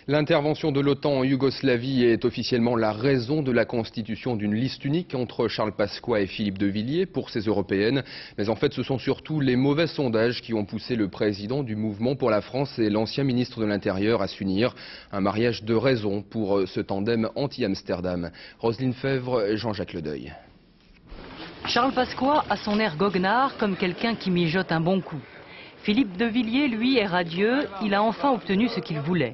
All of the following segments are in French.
L'intervention de l'OTAN en Yougoslavie est officiellement la raison de la constitution d'une liste unique entre Charles Pasqua et Philippe de Villiers pour ces européennes. Mais en fait, ce sont surtout les mauvais sondages qui ont poussé le président du Mouvement pour la France et l'ancien ministre de l'Intérieur à s'unir. Un mariage de raison pour ce tandem anti-Amsterdam. Roselyne Fèvre et Jean-Jacques Ledeuil. Charles Pasqua a son air goguenard comme quelqu'un qui mijote un bon coup. Philippe de Villiers, lui, est radieux. Il a enfin obtenu ce qu'il voulait.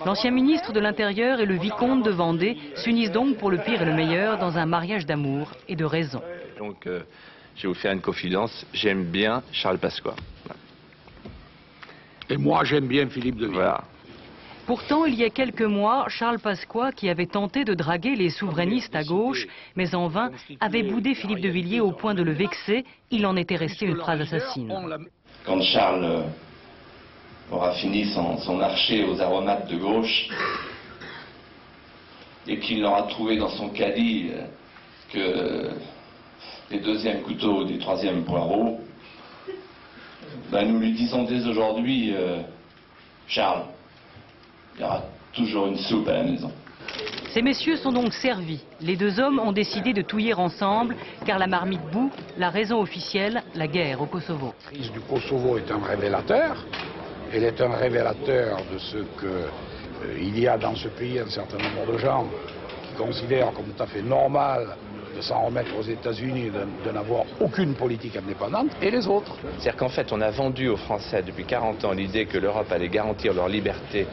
L'ancien ministre de l'Intérieur et le vicomte de Vendée s'unissent donc pour le pire et le meilleur dans un mariage d'amour et de raison. Donc, je vais vous faire une confidence. J'aime bien Charles Pasqua. Et moi, j'aime bien Philippe de Villiers. Voilà. Pourtant, il y a quelques mois, Charles Pasqua, qui avait tenté de draguer les souverainistes à gauche, mais en vain, avait boudé Philippe de Villiers au point de le vexer. Il en était resté une phrase assassine. Quand Charles aura fini son archer aux aromates de gauche et qu'il aura trouvé dans son caddie que des deuxièmes couteaux, des troisièmes poireaux, ben nous lui disons dès aujourd'hui, Charles, il y aura toujours une soupe à la maison. Ces messieurs sont donc servis. Les deux hommes ont décidé de touiller ensemble, car la marmite bout, la raison officielle, la guerre au Kosovo. La crise du Kosovo est un révélateur. Elle est un révélateur de ce qu'il y a dans ce pays un certain nombre de gens qui considèrent comme tout à fait normal de s'en remettre aux États-Unis, de n'avoir aucune politique indépendante, et les autres. C'est-à-dire qu'en fait, on a vendu aux Français depuis 40 ans l'idée que l'Europe allait garantir leur liberté,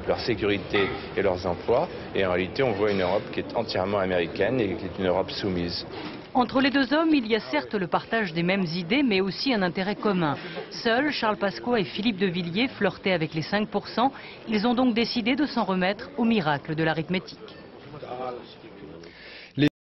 leur sécurité et leurs emplois. Et en réalité, on voit une Europe qui est entièrement américaine et qui est une Europe soumise. Entre les deux hommes, il y a certes le partage des mêmes idées, mais aussi un intérêt commun. Seuls Charles Pasqua et Philippe de Villiers flirtaient avec les 5%. Ils ont donc décidé de s'en remettre au miracle de l'arithmétique.